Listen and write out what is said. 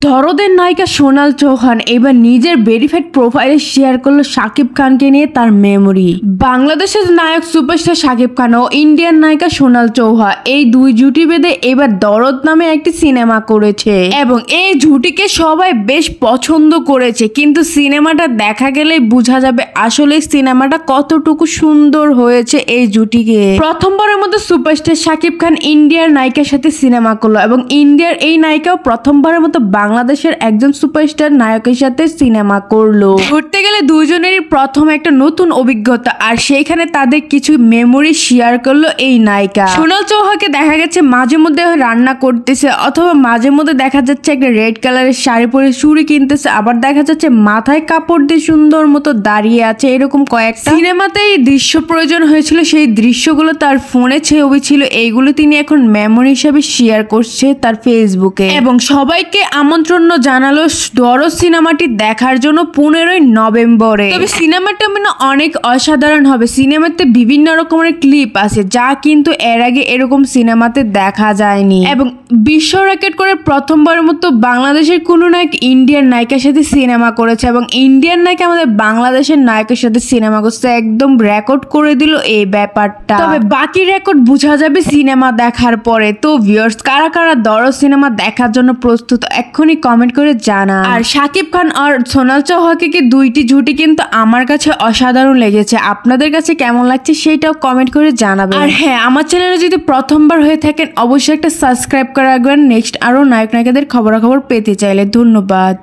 দরদের নায়িকা সোনাল চৌহান এবার নিজের ভেরিফাইড প্রোফাইলে শেয়ার করলো শাকিব খানকে নিয়ে তার মেমোরি। বাংলাদেশের নায়ক সুপারস্টার শাকিব খান ও ইন্ডিয়ান নায়িকা সোনাল চৌহান এই দুই জুটি বেঁধে এবার দরদ নামে একটি সিনেমা করেছে এবং এই জুটিকে সবাই বেশ পছন্দ করেছে, কিন্তু সিনেমাটা দেখা গেলেই বোঝা যাবে আসলে সিনেমাটা কতটুকু সুন্দর হয়েছে। এই জুটিকে প্রথমবারের মতো সুপারস্টার শাকিব খান ইন্ডিয়ার নায়িকার সাথে সিনেমা করলো এবং ইন্ডিয়ার এই নায়িকাও প্রথমবারের মতো বাংলাদেশের একজন সুপারস্টার নায়কের সাথে সিনেমা করলো। ধরতে গেলে দুজনেরই প্রথম একটা নতুন অভিজ্ঞতা, আর সেইখানে তাদের কিছু মেমোরি শেয়ার করলো এই নায়িকা। সোনাল চৌহানকে দেখা গেছে মাঝে মধ্যে রান্না করতেছে, অথবা মাঝে মধ্যে দেখা যাচ্ছে একটা রেড কালারের শাড়ি পরে চুড়ি কিনতেছে, আবার দেখা যাচ্ছে মাথায় কাপড় দিয়ে সুন্দর মতো দাঁড়িয়ে আছে। এরকম কয়েকটা সিনেমাতে এই দৃশ্য প্রয়োজন হয়েছিল, সেই দৃশ্যগুলো তার ফোনে ছবি ছিল, এইগুলো তিনি এখন মেমোরি হিসাবে শেয়ার করছে তার ফেসবুকে এবং সবাইকে আমন্ত্রণ জানালো দরদ সিনেমাটি দেখার জন্য 15ই নভেম্বরে। তবে সিনেমাটা মানে অনেক অসাধারণ হবে। সিনেমাতে বিভিন্ন রকমের ক্লিপ আছে যা কিন্তু এর আগে এরকম সিনেমাতে দেখা যায়নি এবং বিশ্ব রেকর্ড করে প্রথমবারের মতো বাংলাদেশের কোনো নায়ক ইন্ডিয়ান নায়িকার সাথে সিনেমা করেছে এবং ইন্ডিয়ান নায়িকা আমাদের বাংলাদেশের নায়কের সাথে সিনেমা করছে, একদম রেকর্ড করে দিল এই ব্যাপারটা। তবে বাকি রেকর্ড বোঝা যাবে সিনেমা দেখার পরে। তো ভিউয়ার্স, কারা কারা দরদ সিনেমা দেখার জন্য প্রস্তুত এক্ষুনি কমেন্ট করে জানা। আর শাকিব খান আর সোনাল চৌহানকে কি দুইটি জুটি কিন্তু আমার কাছে অসাধারণ লেগেছে। আপনাদের কাছে কেমন লাগছে সেটাও কমেন্ট করে জানাবেন। আর হ্যাঁ, আমার চ্যানেলে যদি প্রথমবার হয়ে থাকেন অবশ্যই একটা সাবস্ক্রাইব করে রাখবেন নেক্সট আরো নায়ক নায়িকাদের খবরাখবর পেতে চাইলে। ধন্যবাদ।